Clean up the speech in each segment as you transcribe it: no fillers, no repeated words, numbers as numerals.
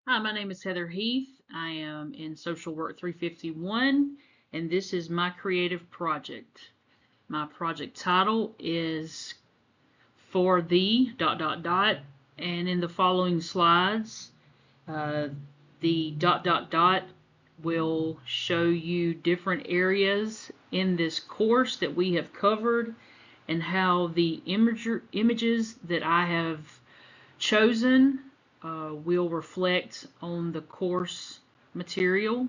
Hi, my name is Heather Heath. I am in Social Work 351, and this is my creative project. My project title is For the and in the following slides, uh, the will show you different areas in this course that we have covered and how the images that I have chosen will reflect on the course material.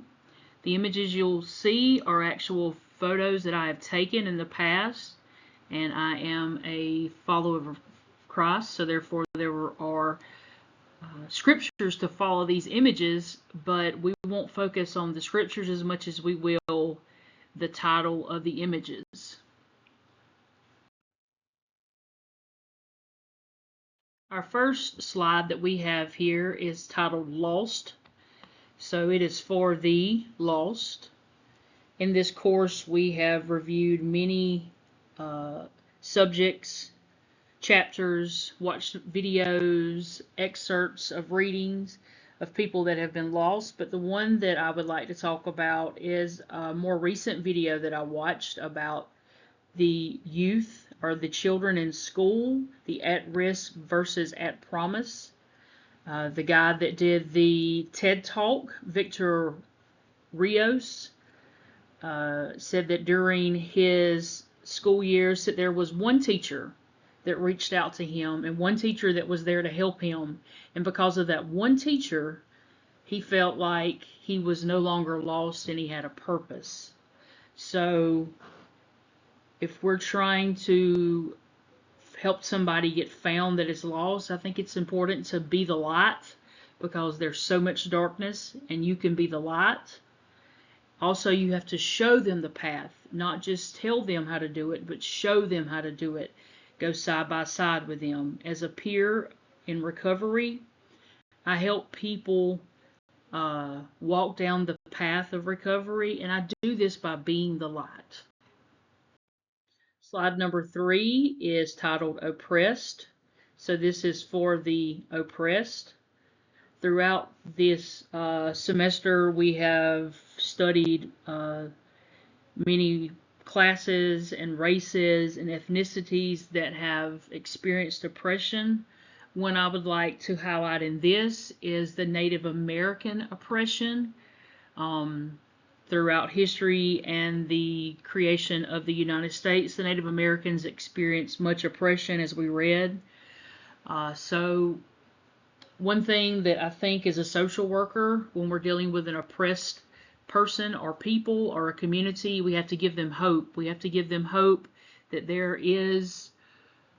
The images you'll see are actual photos that I have taken in the past, and I am a follower of Christ, so therefore there are scriptures to follow these images, but we won't focus on the scriptures as much as we will the title of the images. Our first slide that we have here is titled Lost. So it is for the lost. In this course, we have reviewed many subjects, chapters, watched videos, excerpts of readings of people that have been lost. But the one that I would like to talk about is a more recent video that I watched about the youth or the children in school, the at-risk versus at-promise. The guy that did the TED Talk, Victor Rios, said that during his school years that there was one teacher that reached out to him and one teacher that was there to help him. And because of that one teacher, he felt like he was no longer lost and he had a purpose. So if we're trying to help somebody get found that is lost, I think it's important to be the light because there's so much darkness and you can be the light. Also, you have to show them the path, not just tell them how to do it, but show them how to do it. Go side by side with them. As a peer in recovery, I help people walk down the path of recovery, and I do this by being the light. Slide number 3 is titled Oppressed. So this is for the oppressed. Throughout this semester, we have studied many classes and races and ethnicities that have experienced oppression. One I would like to highlight in this is the Native American oppression. Throughout history and the creation of the United States, the Native Americans experienced much oppression, as we read. So one thing that I think as a social worker, when we're dealing with an oppressed person or people or a community, we have to give them hope. We have to give them hope that there is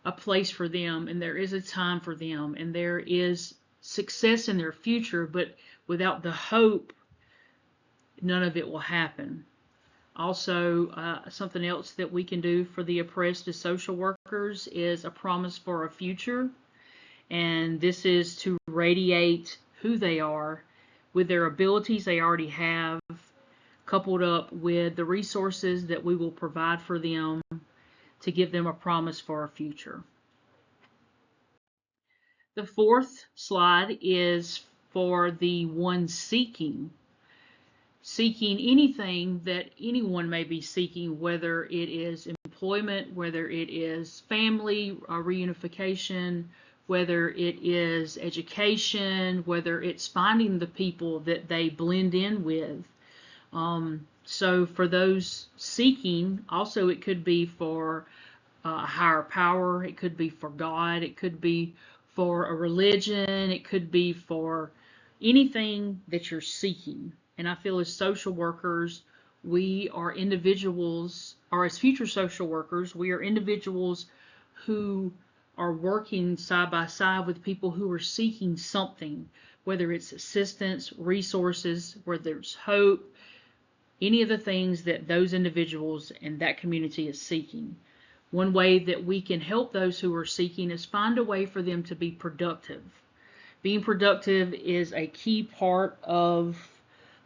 a place for them and there is a time for them and there is success in their future, but without the hope, none of it will happen. Also, something else that we can do for the oppressed as social workers is a promise for a future. And this is to radiate who they are with their abilities they already have, coupled up with the resources that we will provide for them to give them a promise for a future. The fourth slide is for the one seeking anything that anyone may be seeking, whether it is employment, whether it is family reunification, whether it is education, whether it's finding the people that they blend in with. So for those seeking, also it could be for a higher power, it could be for God, it could be for a religion, it could be for anything that you're seeking. And I feel as social workers, we are individuals, or as future social workers, we are individuals who are working side by side with people who are seeking something, whether it's assistance, resources, whether it's hope, any of the things that those individuals and that community is seeking. One way that we can help those who are seeking is find a way for them to be productive. Being productive is a key part of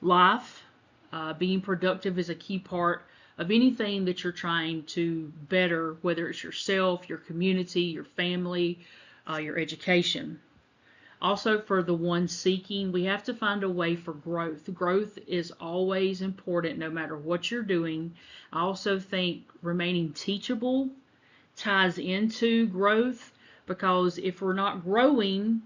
life. Being productive is a key part of anything that you're trying to better, whether it's yourself, your community, your family, your education. Also, for the one seeking, we have to find a way for growth. Growth is always important no matter what you're doing. I also think remaining teachable ties into growth, because if we're not growing,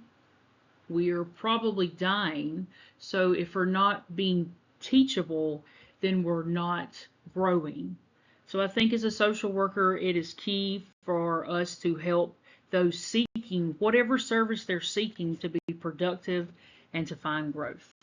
we're probably dying. So if we're not being teachable, then we're not growing. So I think as a social worker, it is key for us to help those seeking whatever service they're seeking to be productive and to find growth.